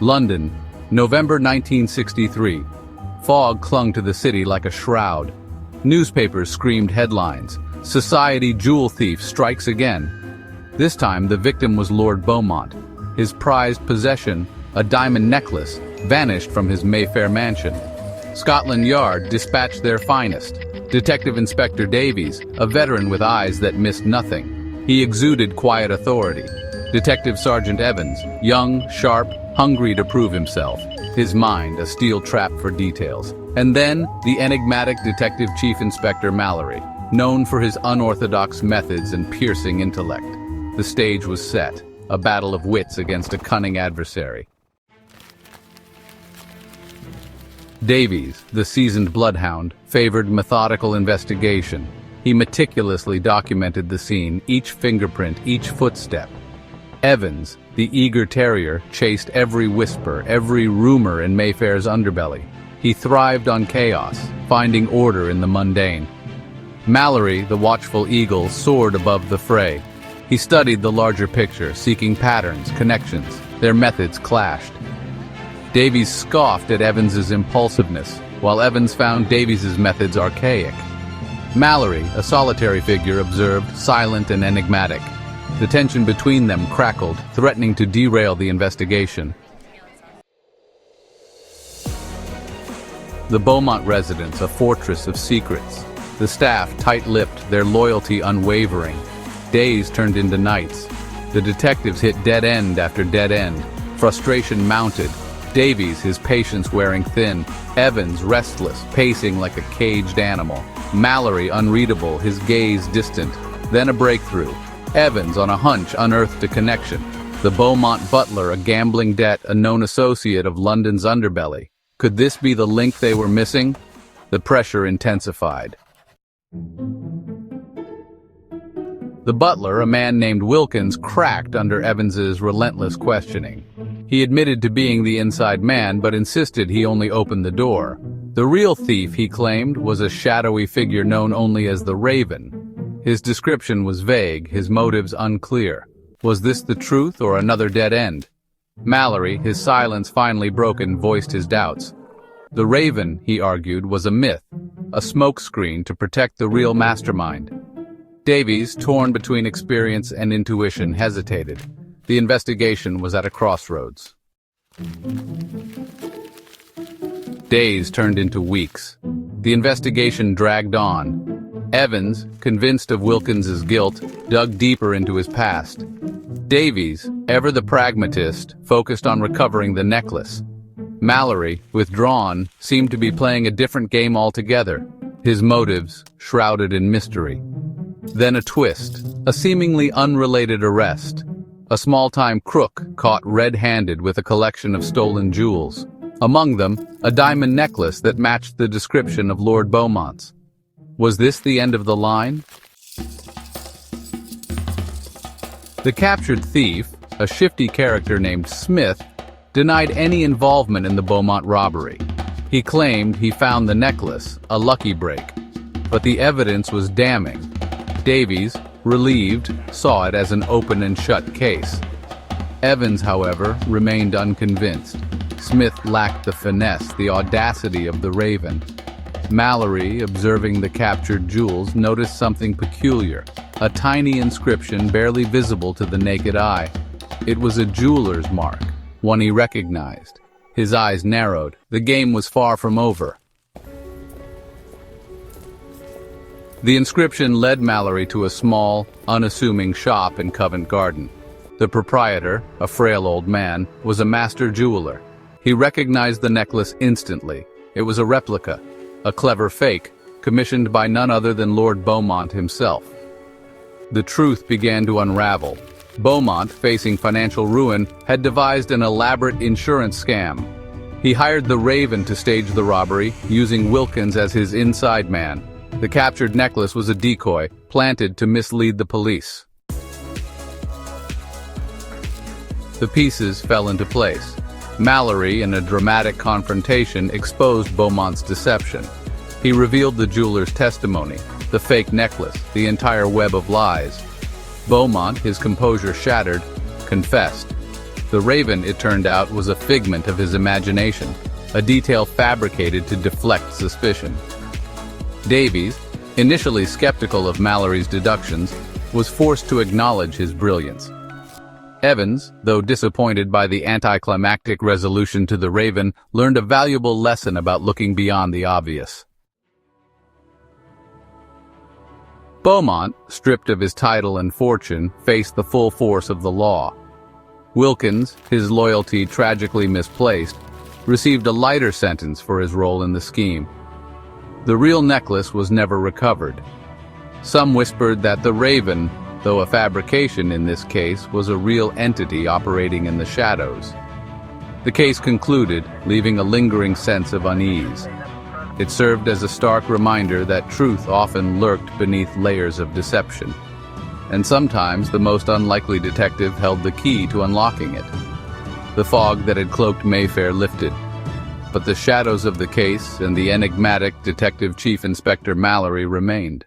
London, November 1963. Fog clung to the city like a shroud. Newspapers screamed headlines. Society jewel thief strikes again. This time the victim was Lord Beaumont. His prized possession, a diamond necklace, vanished from his Mayfair mansion. Scotland Yard dispatched their finest. Detective Inspector Davies, a veteran with eyes that missed nothing. He exuded quiet authority. Detective Sergeant Evans, young, sharp, hungry to prove himself. His mind a steel trap for details. And then, the enigmatic Detective Chief Inspector Mallory, known for his unorthodox methods and piercing intellect. The stage was set, a battle of wits against a cunning adversary. Davies, the seasoned bloodhound, favored methodical investigation. He meticulously documented the scene, each fingerprint, each footstep. Evans, the eager terrier, chased every whisper, every rumor in Mayfair's underbelly. He thrived on chaos, finding order in the mundane. Mallory, the watchful eagle, soared above the fray. He studied the larger picture, seeking patterns, connections. Their methods clashed. Davies scoffed at Evans's impulsiveness, while Evans found Davies's methods archaic. Mallory, a solitary figure, observed, silent and enigmatic. The tension between them crackled, threatening to derail the investigation. The Beaumont residence, a fortress of secrets. The staff tight-lipped, their loyalty unwavering. Days turned into nights. The detectives hit dead end after dead end. Frustration mounted. Davies, his patience wearing thin. Evans, restless, pacing like a caged animal. Mallory, unreadable, his gaze distant. Then a breakthrough. Evans, on a hunch, unearthed a connection. The Beaumont butler, a gambling debt, a known associate of London's underbelly. Could this be the link they were missing? The pressure intensified. The butler, a man named Wilkins, cracked under Evans's relentless questioning. He admitted to being the inside man, but insisted he only opened the door. The real thief, he claimed, was a shadowy figure known only as the Raven. His description was vague, his motives unclear. Was this the truth or another dead end? Mallory, his silence finally broken, voiced his doubts. The Raven, he argued, was a myth, a smokescreen to protect the real mastermind. Davies, torn between experience and intuition, hesitated. The investigation was at a crossroads. Days turned into weeks. The investigation dragged on. Evans, convinced of Wilkins's guilt, dug deeper into his past. Davies, ever the pragmatist, focused on recovering the necklace. Mallory, withdrawn, seemed to be playing a different game altogether, his motives shrouded in mystery. Then a twist, a seemingly unrelated arrest. A small-time crook caught red-handed with a collection of stolen jewels. Among them, a diamond necklace that matched the description of Lord Beaumont's. Was this the end of the line? The captured thief, a shifty character named Smith, denied any involvement in the Beaumont robbery. He claimed he found the necklace, a lucky break. But the evidence was damning. Davies, relieved, saw it as an open and shut case. Evans, however, remained unconvinced. Smith lacked the finesse, the audacity of the Raven. Mallory, observing the captured jewels, noticed something peculiar, a tiny inscription barely visible to the naked eye. It was a jeweler's mark, one he recognized. His eyes narrowed. The game was far from over. The inscription led Mallory to a small, unassuming shop in Covent Garden. The proprietor, a frail old man, was a master jeweler. He recognized the necklace instantly. It was a replica, a clever fake, commissioned by none other than Lord Beaumont himself. The truth began to unravel. Beaumont, facing financial ruin, had devised an elaborate insurance scam. He hired the Raven to stage the robbery, using Wilkins as his inside man. The captured necklace was a decoy, planted to mislead the police. The pieces fell into place. Mallory, in a dramatic confrontation, exposed Beaumont's deception. He revealed the jeweler's testimony, the fake necklace, the entire web of lies. Beaumont, his composure shattered, confessed. The raven, it turned out, was a figment of his imagination, a detail fabricated to deflect suspicion. Davies, initially skeptical of Mallory's deductions, was forced to acknowledge his brilliance. Evans, though disappointed by the anticlimactic resolution to the raven, learned a valuable lesson about looking beyond the obvious. Beaumont, stripped of his title and fortune, faced the full force of the law. Wilkins, his loyalty tragically misplaced, received a lighter sentence for his role in the scheme. The real necklace was never recovered. Some whispered that the raven, though a fabrication in this case, was a real entity operating in the shadows. The case concluded, leaving a lingering sense of unease. It served as a stark reminder that truth often lurked beneath layers of deception, and sometimes the most unlikely detective held the key to unlocking it. The fog that had cloaked Mayfair lifted, but the shadows of the case and the enigmatic Detective Chief Inspector Mallory remained.